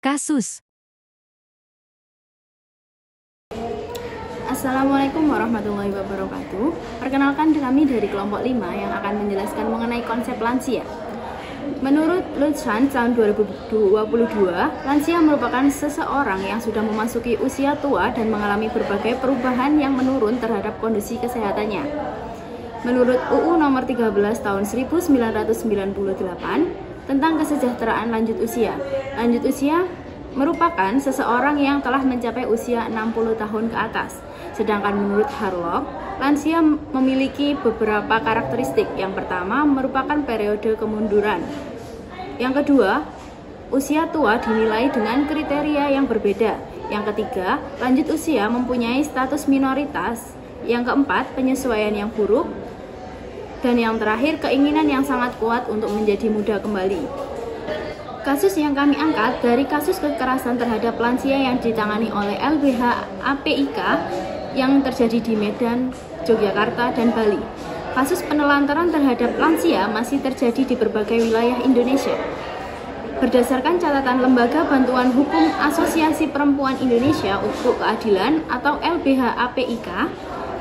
Kasus. Assalamualaikum warahmatullahi wabarakatuh. Perkenalkan kami dari kelompok 5 yang akan menjelaskan mengenai konsep lansia. Menurut Lutschan tahun 2022, lansia merupakan seseorang yang sudah memasuki usia tua dan mengalami berbagai perubahan yang menurun terhadap kondisi kesehatannya. Menurut UU nomor 13 tahun 1998 tentang kesejahteraan lanjut usia merupakan seseorang yang telah mencapai usia 60 tahun ke atas. Sedangkan menurut Harlock, lansia memiliki beberapa karakteristik. Yang pertama merupakan periode kemunduran. Yang kedua, usia tua dinilai dengan kriteria yang berbeda. Yang ketiga, lanjut usia mempunyai status minoritas. Yang keempat, penyesuaian yang buruk. Dan yang terakhir, keinginan yang sangat kuat untuk menjadi muda kembali. Kasus yang kami angkat dari kasus kekerasan terhadap lansia yang ditangani oleh LBH APIK yang terjadi di Medan, Yogyakarta, dan Bali. Kasus penelantaran terhadap lansia masih terjadi di berbagai wilayah Indonesia. Berdasarkan catatan Lembaga Bantuan Hukum Asosiasi Perempuan Indonesia untuk Keadilan atau LBH APIK,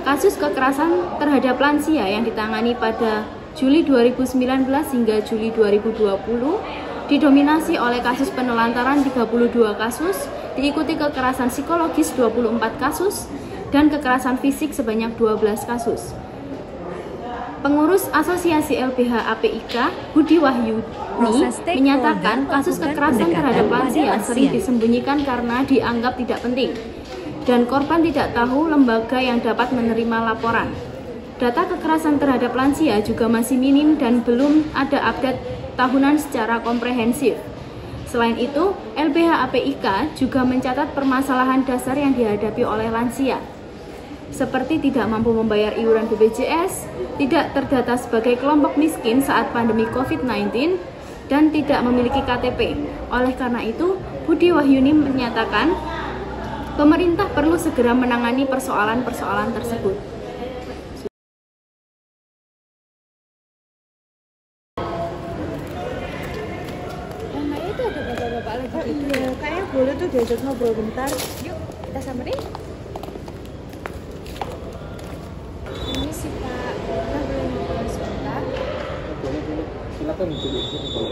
kasus kekerasan terhadap lansia yang ditangani pada Juli 2019 hingga Juli 2020 didominasi oleh kasus penelantaran 32 kasus, diikuti kekerasan psikologis 24 kasus, dan kekerasan fisik sebanyak 12 kasus. Pengurus Asosiasi LBH APIK, Budi Wahyuni, menyatakan kasus kekerasan terhadap lansia sering disembunyikan karena dianggap tidak penting, dan korban tidak tahu lembaga yang dapat menerima laporan. Data kekerasan terhadap lansia juga masih minim dan belum ada update tahunan secara komprehensif. Selain itu, LBH APIK juga mencatat permasalahan dasar yang dihadapi oleh lansia, seperti tidak mampu membayar iuran BPJS, tidak terdata sebagai kelompok miskin saat pandemi COVID-19, dan tidak memiliki KTP. Oleh karena itu, Budi Wahyuni menyatakan pemerintah perlu segera menangani persoalan-persoalan tersebut. Itu ada bapak-bapak lagi. Oh iya, kayaknya boleh tuh diajak ngobrol bentar. Yuk, kita samperin. Ini sih Pak, kita boleh ngobrol sebentar. Boleh. Silakan duduk sini Pak.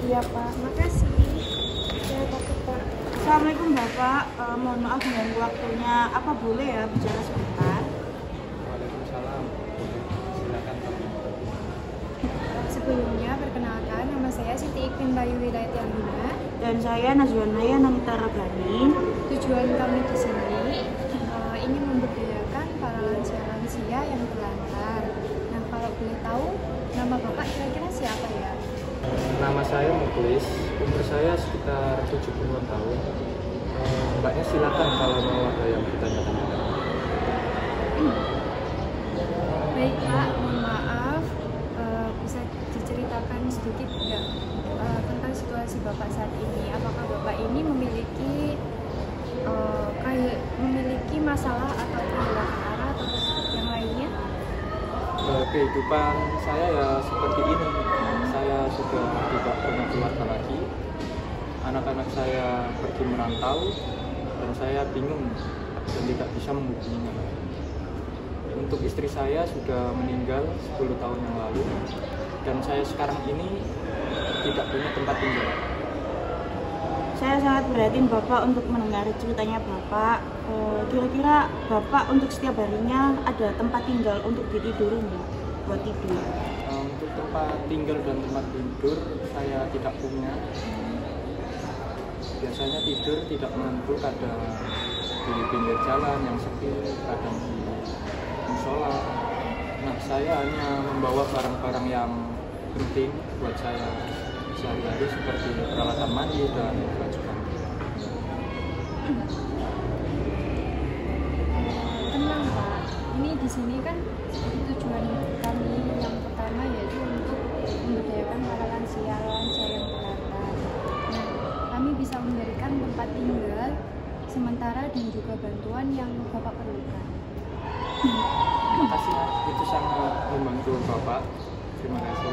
Iya Pak, makasih. Saya takut Pak. Assalamualaikum Bapak, mohon maaf mengganggu waktunya. Apa boleh ya bicara sebentar? Waalaikumsalam. Silakan Pak. Sebelumnya perkenalkan, nama saya Siti Iqbin Bayu Wilayatiamina. Dan saya Najwa Naya Namita Ragani. Tujuan kami di sini ingin memberdayakan para lansia-lansia yang terlantar. Nah, kalau boleh tahu, nama Bapak kira-kira siapa ya? Nama saya Muklis, umur saya sekitar 70-an tahun. Mbaknya silakan kalau mau ada yang bertanya-tanya. Baik Pak, mohon maaf, bisa diceritakan sedikit nggak tentang situasi Bapak saat ini? Apakah Bapak ini memiliki masalah atau kehilangan arah atau yang lainnya? Kehidupan saya ya seperti ini. Saya sudah tidak pernah keluarga lagi. Anak-anak saya pergi merantau dan saya bingung dan tidak bisa menghubunginya lagi. Untuk istri saya sudah meninggal 10 tahun yang lalu dan saya sekarang ini tidak punya tempat tinggal. Saya sangat prihatin Bapak untuk mendengar ceritanya Bapak. Kira-kira Bapak untuk setiap harinya ada tempat tinggal untuk ditidurin nggak? Buat tidur? Untuk tempat tinggal dan tempat tidur saya tidak punya. biasanya tidur tidak menentu, kadang di pinggir jalan yang sepi, kadang di musola. Nah, saya hanya membawa barang-barang yang penting buat saya sehari-hari seperti peralatan mandi dan baju mandi. Tenang Pak, ini di sini kan tujuan kami yang pertama yaitu untuk memberdayakan para lansia yang terlantar. Nah, kami bisa memberikan tempat tinggal sementara dan juga bantuan yang Bapak perlukan. Terima kasih, itu sangat membantu Bapak. Terima kasih.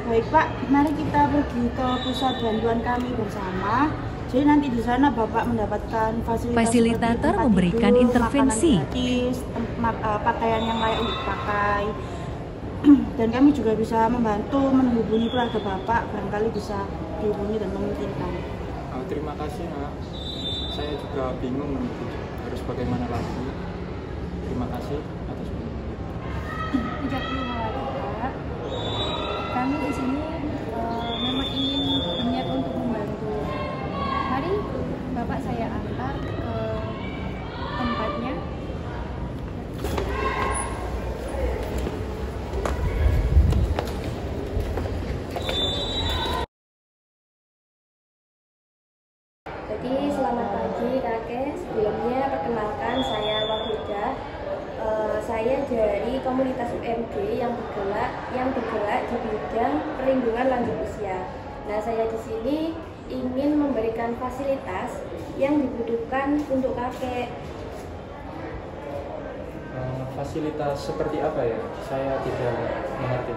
Baik Pak, mari kita pergi ke pusat bantuan kami bersama. Jadi nanti di sana Bapak mendapatkan fasilitas Fasilitator seperti tempat memberikan tidur, intervensi. makanan gratis, pakaian yang layak untuk dipakai. Dan kami juga bisa membantu menghubungi keluarga Bapak, barangkali bisa dihubungi dan memungkinkan. Terima kasih, Nak. Saya juga bingung harus bagaimana lagi. Terima kasih atas dukungannya. Tidak perlu khawatir Pak. Kami di sini memang ingin berniat untuk membantu. Mari Bapak saya antar ke tempatnya. Jadi selamat pagi kakek, sebelumnya perkenalkan saya Wahidah. Saya dari komunitas UMD yang bergerak di bidang perlindungan lanjut usia. Nah, saya di sini ingin memberikan fasilitas yang dibutuhkan untuk kakek. Fasilitas seperti apa ya? Saya tidak mengerti.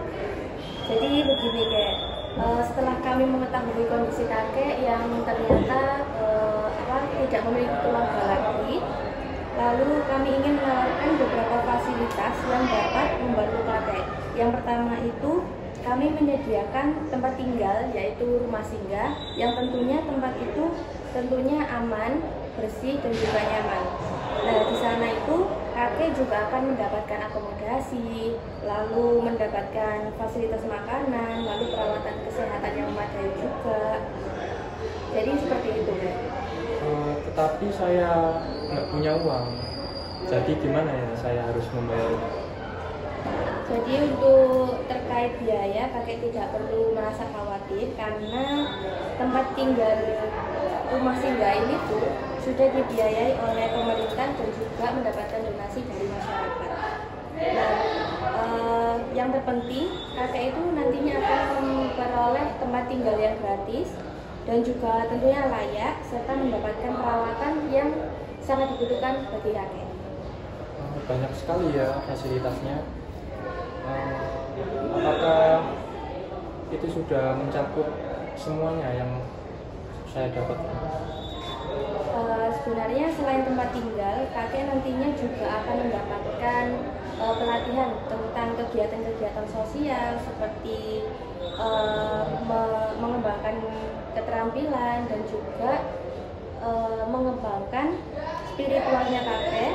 Jadi begini kek, setelah kami mengetahui kondisi kakek yang ternyata tidak memiliki keluarga lagi, lalu kami ingin menawarkan beberapa fasilitas yang dapat membantu kakek. Yang pertama itu kami menyediakan tempat tinggal, yaitu rumah singgah, yang tentunya tempat itu tentunya aman, bersih dan juga nyaman. Nah, di sana itu kakek juga akan mendapatkan akomodasi, lalu mendapatkan fasilitas makanan, lalu perawatan kesehatan yang memadai juga. Jadi seperti itu, Kak. Tetapi saya nggak punya uang. Jadi gimana ya saya harus membayarnya? Jadi untuk terkait biaya, kakek tidak perlu merasa khawatir karena tempat tinggal rumah singgah ini tuh sudah dibiayai oleh pemerintah dan juga mendapatkan donasi dari masyarakat. Nah, yang terpenting kakek itu nantinya akan memperoleh tempat tinggal yang gratis dan juga tentunya layak serta mendapatkan perawatan yang sangat dibutuhkan bagi kakek. Banyak sekali ya fasilitasnya. Apakah itu sudah mencakup semuanya yang saya dapatkan? Sebenarnya selain tempat tinggal, kakek nantinya juga akan mendapatkan pelatihan tentang kegiatan-kegiatan sosial seperti mengembangkan keterampilan dan juga mengembangkan spiritualnya kakek,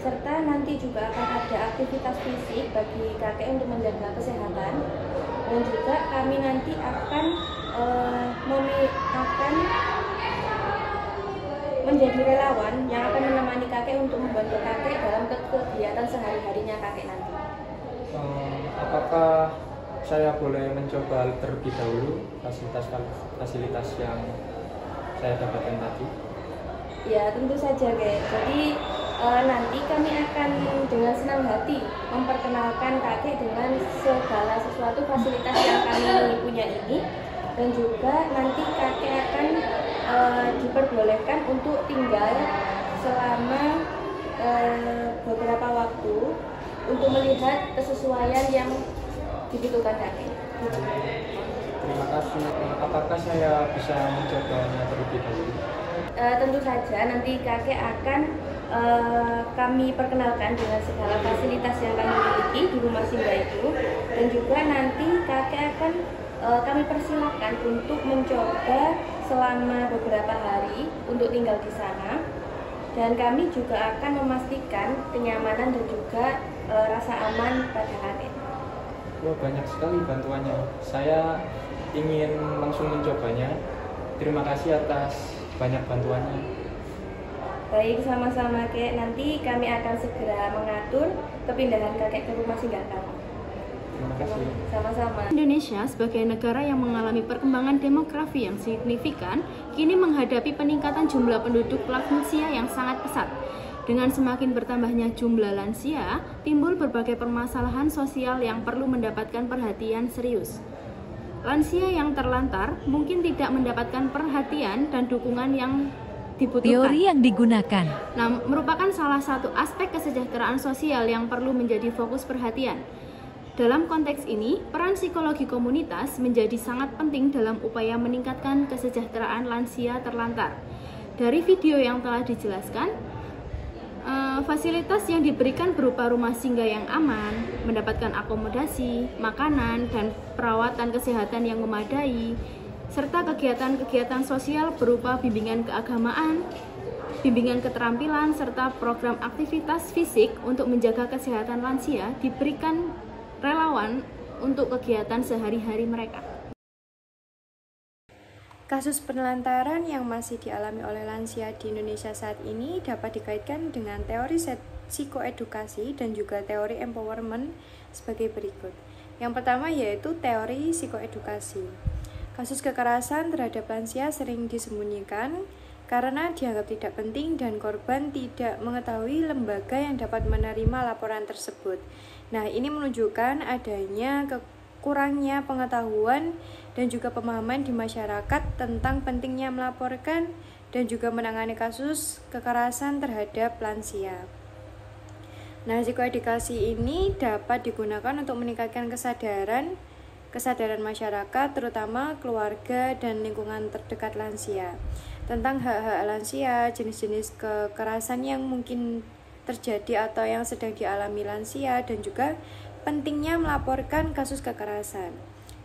serta nanti juga akan ada aktivitas fisik bagi kakek untuk menjaga kesehatan, dan juga kami nanti akan menjadi relawan yang akan menemani kakek untuk membantu kakek dalam kegiatan sehari-harinya kakek nanti. Apakah saya boleh mencoba terlebih dahulu fasilitas yang saya dapatkan tadi? Ya, tentu saja, Kek. Jadi nanti kami akan dengan senang hati memperkenalkan kakek dengan segala sesuatu fasilitas yang kami punya ini, dan juga nanti kakek akan diperbolehkan untuk tinggal selama beberapa waktu untuk melihat kesesuaian yang dibutuhkan kakek. Terima kasih. Apakah saya bisa mencobanya terlebih dahulu? Tentu saja nanti kakek akan kami perkenalkan dengan segala fasilitas yang kami miliki di rumah singgah itu, dan juga nanti kakek akan kami persilakan untuk mencoba selama beberapa hari untuk tinggal di sana, dan kami juga akan memastikan kenyamanan dan juga rasa aman pada kakek. Wah, banyak sekali bantuannya. Saya ingin langsung mencobanya. Terima kasih atas banyak bantuannya. Baik, sama-sama Kek. Nanti kami akan segera mengatur kepindahan kakek ke rumah singgah kala. Terima kasih. Sama-sama. Indonesia sebagai negara yang mengalami perkembangan demografi yang signifikan, kini menghadapi peningkatan jumlah penduduk lansia yang sangat pesat. Dengan semakin bertambahnya jumlah lansia, timbul berbagai permasalahan sosial yang perlu mendapatkan perhatian serius. Lansia yang terlantar mungkin tidak mendapatkan perhatian dan dukungan yang dibutuhkan. Teori yang digunakan Merupakan salah satu aspek kesejahteraan sosial yang perlu menjadi fokus perhatian. Dalam konteks ini, peran psikologi komunitas menjadi sangat penting dalam upaya meningkatkan kesejahteraan lansia terlantar. Dari video yang telah dijelaskan, fasilitas yang diberikan berupa rumah singgah yang aman, mendapatkan akomodasi, makanan, dan perawatan kesehatan yang memadai, serta kegiatan-kegiatan sosial berupa bimbingan keagamaan, bimbingan keterampilan, serta program aktivitas fisik untuk menjaga kesehatan lansia diberikan relawan untuk kegiatan sehari-hari mereka. Kasus penelantaran yang masih dialami oleh lansia di Indonesia saat ini dapat dikaitkan dengan teori psikoedukasi dan juga teori empowerment sebagai berikut. Yang pertama yaitu teori psikoedukasi. Kasus kekerasan terhadap lansia sering disembunyikan karena dianggap tidak penting dan korban tidak mengetahui lembaga yang dapat menerima laporan tersebut. Nah, ini menunjukkan adanya kurangnya pengetahuan dan juga pemahaman di masyarakat tentang pentingnya melaporkan dan juga menangani kasus kekerasan terhadap lansia. Nah, psikoedukasi ini dapat digunakan untuk meningkatkan kesadaran masyarakat, terutama keluarga dan lingkungan terdekat lansia, tentang hak-hak lansia, jenis-jenis kekerasan yang mungkin terjadi atau yang sedang dialami lansia, dan juga pentingnya melaporkan kasus kekerasan.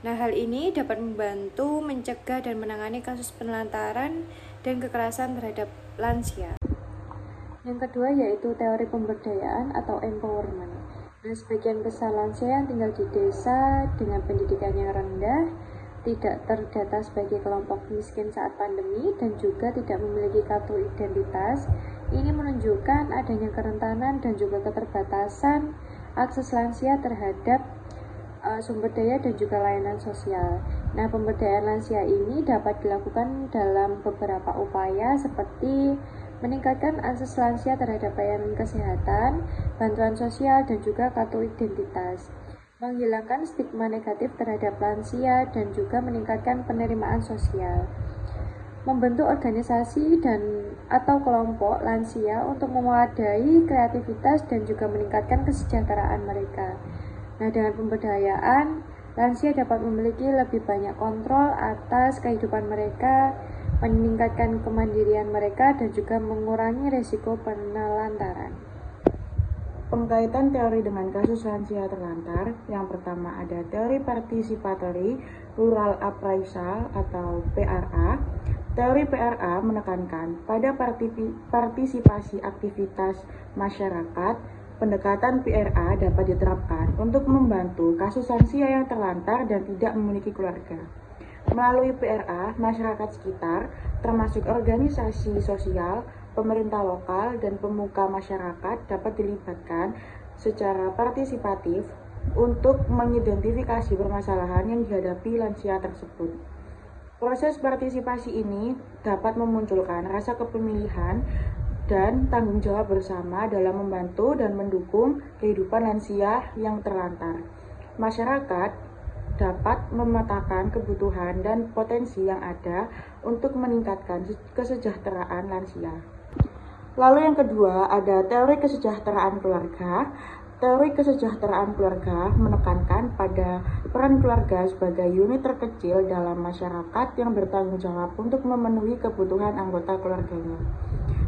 Nah, hal ini dapat membantu mencegah dan menangani kasus penelantaran dan kekerasan terhadap lansia. Yang kedua yaitu teori pemberdayaan atau empowerment. Nah, sebagian besar lansia yang tinggal di desa dengan pendidikan yang rendah, tidak terdata sebagai kelompok miskin saat pandemi, dan juga tidak memiliki kartu identitas. Ini menunjukkan adanya kerentanan dan juga keterbatasan akses lansia terhadap sumber daya dan juga layanan sosial. Nah, pemberdayaan lansia ini dapat dilakukan dalam beberapa upaya seperti meningkatkan akses lansia terhadap layanan kesehatan, bantuan sosial, dan juga kartu identitas, menghilangkan stigma negatif terhadap lansia, dan juga meningkatkan penerimaan sosial, membentuk organisasi dan atau kelompok lansia untuk memadai kreativitas dan juga meningkatkan kesejahteraan mereka. Nah, dengan pemberdayaan, lansia dapat memiliki lebih banyak kontrol atas kehidupan mereka, meningkatkan kemandirian mereka, dan juga mengurangi risiko penelantaran. Pengkaitan teori dengan kasus lansia terlantar, yang pertama ada teori participatory rural appraisal atau PRA. Teori PRA menekankan pada partisipasi aktivitas masyarakat. Pendekatan PRA dapat diterapkan untuk membantu kasus lansia yang terlantar dan tidak memiliki keluarga. Melalui PRA, masyarakat sekitar, termasuk organisasi sosial, pemerintah lokal, dan pemuka masyarakat dapat dilibatkan secara partisipatif untuk mengidentifikasi permasalahan yang dihadapi lansia tersebut. Proses partisipasi ini dapat memunculkan rasa kepemilikan dan tanggung jawab bersama dalam membantu dan mendukung kehidupan lansia yang terlantar. Masyarakat dapat memetakan kebutuhan dan potensi yang ada untuk meningkatkan kesejahteraan lansia. Lalu yang kedua ada teori kesejahteraan keluarga. Teori kesejahteraan keluarga menekankan pada peran keluarga sebagai unit terkecil dalam masyarakat yang bertanggung jawab untuk memenuhi kebutuhan anggota keluarganya.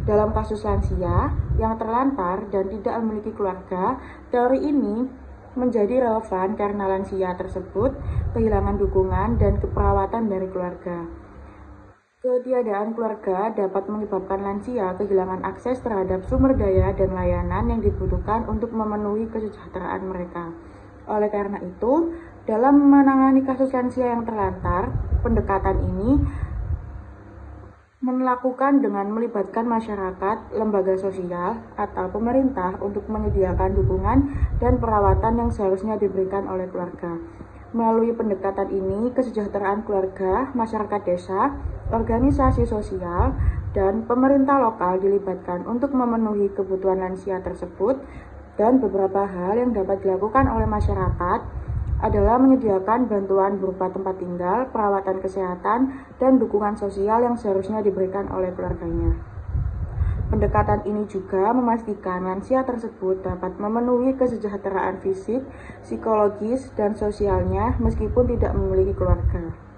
Dalam kasus lansia yang terlantar dan tidak memiliki keluarga, teori ini menjadi relevan karena lansia tersebut kehilangan dukungan dan keperawatan dari keluarga. Ketiadaan keluarga dapat menyebabkan lansia kehilangan akses terhadap sumber daya dan layanan yang dibutuhkan untuk memenuhi kesejahteraan mereka. Oleh karena itu, dalam menangani kasus lansia yang terlantar, pendekatan ini Melakukan dengan melibatkan masyarakat, lembaga sosial, atau pemerintah untuk menyediakan dukungan dan perawatan yang seharusnya diberikan oleh keluarga. Melalui pendekatan ini, kesejahteraan keluarga, masyarakat desa, organisasi sosial, dan pemerintah lokal dilibatkan untuk memenuhi kebutuhan lansia tersebut, dan beberapa hal yang dapat dilakukan oleh masyarakat adalah menyediakan bantuan berupa tempat tinggal, perawatan kesehatan, dan dukungan sosial yang seharusnya diberikan oleh keluarganya. Pendekatan ini juga memastikan lansia tersebut dapat memenuhi kesejahteraan fisik, psikologis, dan sosialnya meskipun tidak memiliki keluarga.